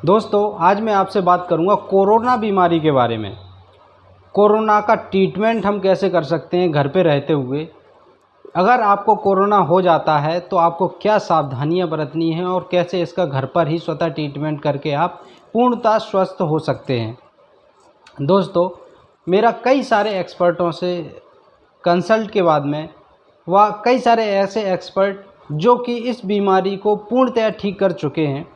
दोस्तों, आज मैं आपसे बात करूंगा कोरोना बीमारी के बारे में। कोरोना का ट्रीटमेंट हम कैसे कर सकते हैं घर पे रहते हुए। अगर आपको कोरोना हो जाता है तो आपको क्या सावधानियां बरतनी हैं और कैसे इसका घर पर ही स्वतः ट्रीटमेंट करके आप पूर्णतः स्वस्थ हो सकते हैं। दोस्तों, मेरा कई सारे एक्सपर्टों से कंसल्ट के बाद में व कई सारे ऐसे एक्सपर्ट जो कि इस बीमारी को पूर्णतः ठीक कर चुके हैं,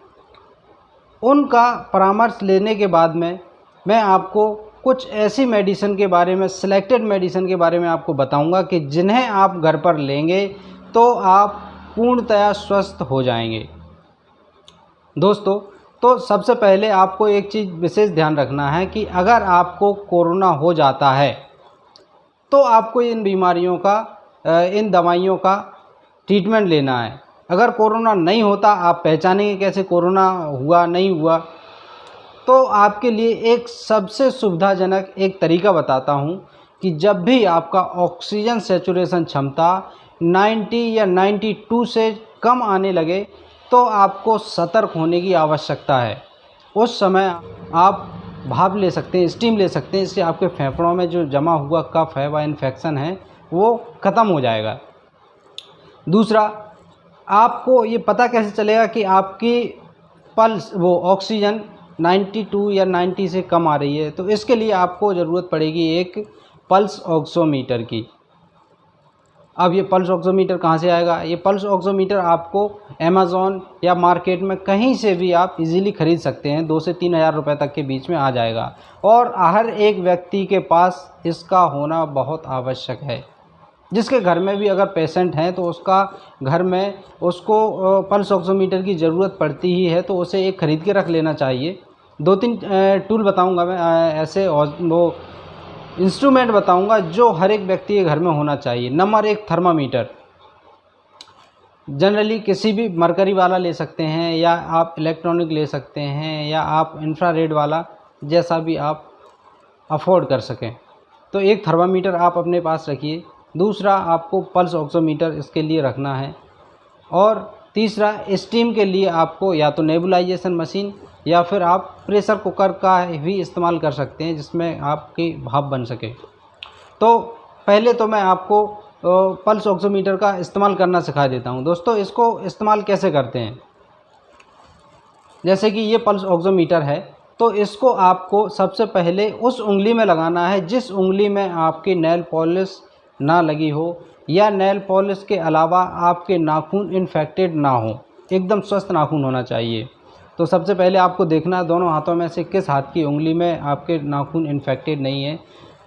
उनका परामर्श लेने के बाद में मैं आपको कुछ ऐसी मेडिसिन के बारे में, सिलेक्टेड मेडिसिन के बारे में आपको बताऊंगा कि जिन्हें आप घर पर लेंगे तो आप पूर्णतया स्वस्थ हो जाएंगे। दोस्तों, तो सबसे पहले आपको एक चीज़ विशेष ध्यान रखना है कि अगर आपको कोरोना हो जाता है तो आपको इन बीमारियों का, इन दवाइयों का ट्रीटमेंट लेना है। अगर कोरोना नहीं होता, आप पहचानेंगे कैसे कोरोना हुआ नहीं हुआ? तो आपके लिए एक सबसे सुविधाजनक एक तरीका बताता हूं कि जब भी आपका ऑक्सीजन सैचुरेशन क्षमता 90 या 92 से कम आने लगे तो आपको सतर्क होने की आवश्यकता है। उस समय आप भाप ले सकते हैं, स्टीम ले सकते हैं। इससे आपके फेफड़ों में जो जमा हुआ कफ है व इन्फेक्शन है वो ख़त्म हो जाएगा। दूसरा, आपको ये पता कैसे चलेगा कि आपकी पल्स वो ऑक्सीजन 92 या 90 से कम आ रही है? तो इसके लिए आपको ज़रूरत पड़ेगी एक पल्स ऑक्सीमीटर की। अब ये पल्स ऑक्सीमीटर कहाँ से आएगा? ये पल्स ऑक्सीमीटर आपको अमेज़ॉन या मार्केट में कहीं से भी आप इजीली ख़रीद सकते हैं। 2 से 3 हज़ार रुपये तक के बीच में आ जाएगा और हर एक व्यक्ति के पास इसका होना बहुत आवश्यक है। जिसके घर में भी अगर पेशेंट हैं तो उसका घर में उसको पल्स ऑक्सीमीटर की ज़रूरत पड़ती ही है, तो उसे एक ख़रीद के रख लेना चाहिए। 2-3 टूल बताऊंगा मैं, ऐसे वो इंस्ट्रूमेंट बताऊंगा जो हर एक व्यक्ति के घर में होना चाहिए। Number 1, thermometer. जनरली किसी भी मरकरी वाला ले सकते हैं या आप इलेक्ट्रॉनिक ले सकते हैं या आप इंफ्रारेड वाला, जैसा भी आप अफोर्ड कर सकें। तो एक थर्मामीटर आप अपने पास रखिए। दूसरा, आपको पल्स ऑक्सीमीटर इसके लिए रखना है। और तीसरा, स्टीम के लिए आपको या तो नेबुलाइजेशन मशीन या फिर आप प्रेशर कुकर का भी इस्तेमाल कर सकते हैं जिसमें आपकी भाप बन सके। तो पहले तो मैं आपको पल्स ऑक्सीमीटर का इस्तेमाल करना सिखा देता हूं। दोस्तों, इसको इस्तेमाल कैसे करते हैं? जैसे कि ये पल्स ऑक्सीमीटर है, तो इसको आपको सबसे पहले उस उंगली में लगाना है जिस उंगली में आपकी नेल पॉलिश ना लगी हो या नेल पॉलिश के अलावा आपके नाखून इन्फेक्टेड ना हो। एकदम स्वस्थ नाखून होना चाहिए। तो सबसे पहले आपको देखना दोनों हाथों में से किस हाथ की उंगली में आपके नाखून इन्फेक्टेड नहीं है।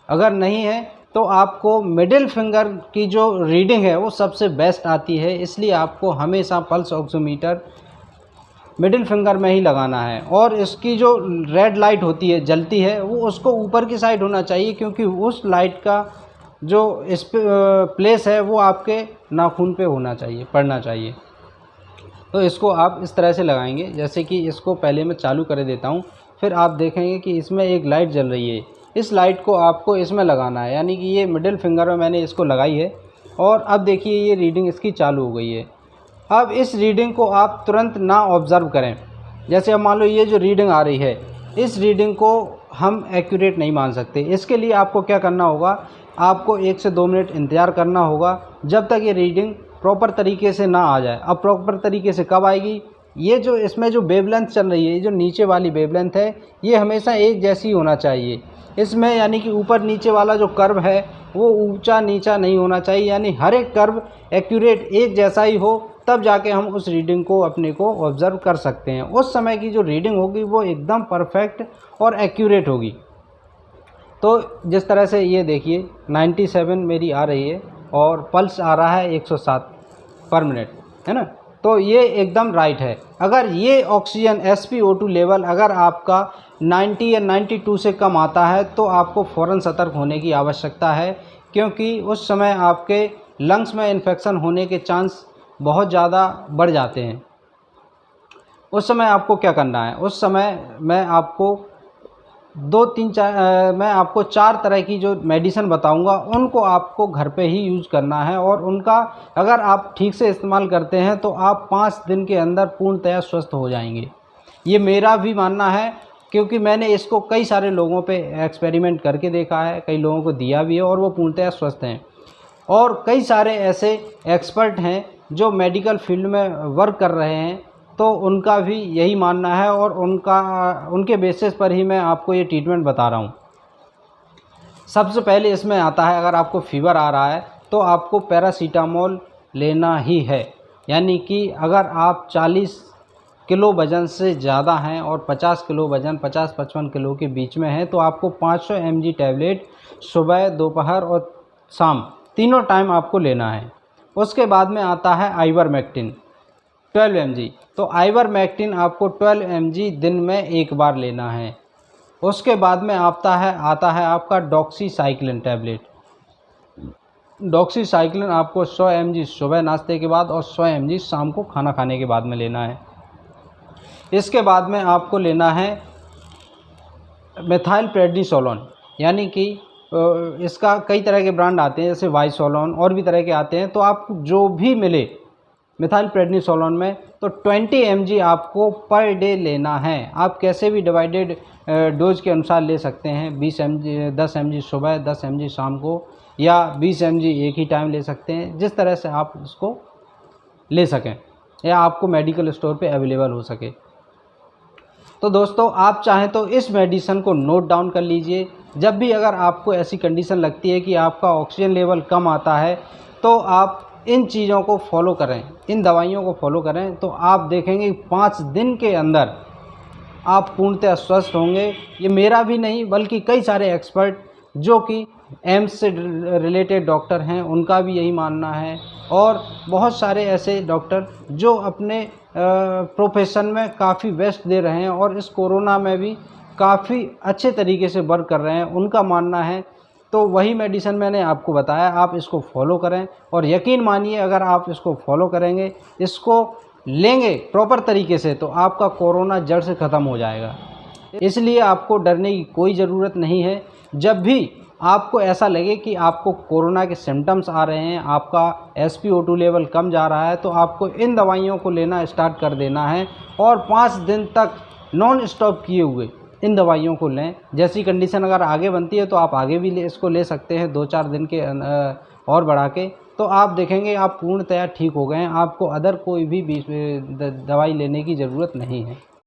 अगर नहीं है तो आपको मिडिल फिंगर की जो रीडिंग है वो सबसे बेस्ट आती है, इसलिए आपको हमेशा पल्स ऑक्सीमीटर मिडिल फिंगर में ही लगाना है। और इसकी जो रेड लाइट होती है, जलती है, वो उसको ऊपर की साइड होना चाहिए, क्योंकि उस लाइट का जो इस प्लेस है वो आपके नाखून पे होना चाहिए, पड़ना चाहिए। तो इसको आप इस तरह से लगाएंगे। जैसे कि इसको पहले मैं चालू कर देता हूँ, फिर आप देखेंगे कि इसमें एक लाइट जल रही है। इस लाइट को आपको इसमें लगाना है, यानी कि ये मिडिल फिंगर में मैंने इसको लगाई है। और अब देखिए ये रीडिंग इसकी चालू हो गई है। अब इस रीडिंग को आप तुरंत ना ऑब्ज़र्व करें। जैसे अब मान लो ये जो रीडिंग आ रही है, इस रीडिंग को हम एक्यूरेट नहीं मान सकते। इसके लिए आपको क्या करना होगा, आपको 1 से 2 मिनट इंतज़ार करना होगा जब तक ये रीडिंग प्रॉपर तरीके से ना आ जाए। अब प्रॉपर तरीके से कब आएगी? ये जो इसमें जो वेवलेंथ चल रही है, ये जो नीचे वाली वेवलेंथ है, ये हमेशा एक जैसी होना चाहिए। इसमें यानी कि ऊपर नीचे वाला जो कर्व है वो ऊंचा नीचा नहीं होना चाहिए, यानी हर एक कर्व एक्यूरेट एक जैसा ही हो, तब जाके हम उस रीडिंग को अपने को ऑब्ज़र्व कर सकते हैं। उस समय की जो रीडिंग होगी वो एकदम परफेक्ट और एक्यूरेट होगी। तो जिस तरह से ये देखिए 97 मेरी आ रही है और पल्स आ रहा है 107 पर मिनट, है ना? तो ये एकदम राइट है। अगर ये ऑक्सीजन SpO2 लेवल अगर आपका 90 या 92 से कम आता है तो आपको फ़ौरन सतर्क होने की आवश्यकता है, क्योंकि उस समय आपके लंग्स में इन्फेक्शन होने के चांस बहुत ज़्यादा बढ़ जाते हैं। उस समय आपको क्या करना है? उस समय मैं आपको 4 तरह की जो मेडिसिन बताऊंगा, उनको आपको घर पे ही यूज़ करना है। और उनका अगर आप ठीक से इस्तेमाल करते हैं तो आप 5 दिन के अंदर पूर्णतया स्वस्थ हो जाएंगे। ये मेरा भी मानना है, क्योंकि मैंने इसको कई सारे लोगों पे एक्सपेरिमेंट करके देखा है, कई लोगों को दिया भी है और वो पूर्णतः स्वस्थ हैं। और कई सारे ऐसे एक्सपर्ट हैं जो मेडिकल फील्ड में वर्क कर रहे हैं, तो उनका भी यही मानना है और उनके बेसिस पर ही मैं आपको ये ट्रीटमेंट बता रहा हूँ। सबसे पहले इसमें आता है, अगर आपको फीवर आ रहा है तो आपको पैरासीटामोल लेना ही है। यानी कि अगर आप 40 किलो वज़न से ज़्यादा हैं और 50 किलो वज़न 50-55 किलो के बीच में है तो आपको 500 mg टैबलेट सुबह, दोपहर और शाम तीनों टाइम आपको लेना है। उसके बाद में आता है आइवरमेक्टिन 12 mg। तो आइवरमेक्टिन आपको 12 mg दिन में एक बार लेना है। उसके बाद में आता है आपका डॉक्सीसाइक्लिन टैबलेट। डॉक्सीसाइक्लिन आपको 100 mg सुबह नाश्ते के बाद और 100 mg शाम को खाना खाने के बाद में लेना है। इसके बाद में आपको लेना है मेथाइलप्रेडनिसोलोन, यानी कि इसका कई तरह के ब्रांड आते हैं, जैसे वाइसोलोन और भी तरह के आते हैं। तो आप जो भी मिले मेथाइलप्रेडनिसोलोन में, तो 20 mg आपको पर डे लेना है। आप कैसे भी डिवाइडेड डोज के अनुसार ले सकते हैं, 20 mg 10 mg सुबह, 10 mg शाम को, या 20 mg एक ही टाइम ले सकते हैं, जिस तरह से आप इसको ले सकें या आपको मेडिकल स्टोर पे अवेलेबल हो सके। तो दोस्तों, आप चाहें तो इस मेडिसिन को नोट डाउन कर लीजिए। जब भी अगर आपको ऐसी कंडीशन लगती है कि आपका ऑक्सीजन लेवल कम आता है, तो आप इन चीज़ों को फॉलो करें, इन दवाइयों को फॉलो करें, तो आप देखेंगे 5 दिन के अंदर आप पूर्णतः स्वस्थ होंगे। ये मेरा भी नहीं, बल्कि कई सारे एक्सपर्ट जो कि एम्स से रिलेटेड डॉक्टर हैं, उनका भी यही मानना है। और बहुत सारे ऐसे डॉक्टर जो अपने प्रोफेशन में काफ़ी बेस्ट दे रहे हैं और इस कोरोना में भी काफ़ी अच्छे तरीके से वर्क कर रहे हैं, उनका मानना है। तो वही मेडिसिन मैंने आपको बताया, आप इसको फॉलो करें और यकीन मानिए, अगर आप इसको फॉलो करेंगे, इसको लेंगे प्रॉपर तरीके से, तो आपका कोरोना जड़ से ख़त्म हो जाएगा। इसलिए आपको डरने की कोई ज़रूरत नहीं है। जब भी आपको ऐसा लगे कि आपको कोरोना के सिम्टम्स आ रहे हैं, आपका SpO2 लेवल कम जा रहा है, तो आपको इन दवाइयों को लेना स्टार्ट कर देना है और 5 दिन तक नॉन स्टॉप किए हुए इन दवाइयों को लें। जैसी कंडीशन अगर आगे बनती है तो आप आगे भी इसको ले सकते हैं 2-4 दिन के और बढ़ा के। तो आप देखेंगे आप पूर्णतया ठीक हो गए हैं, आपको अदर कोई भी दवाई लेने की ज़रूरत नहीं है।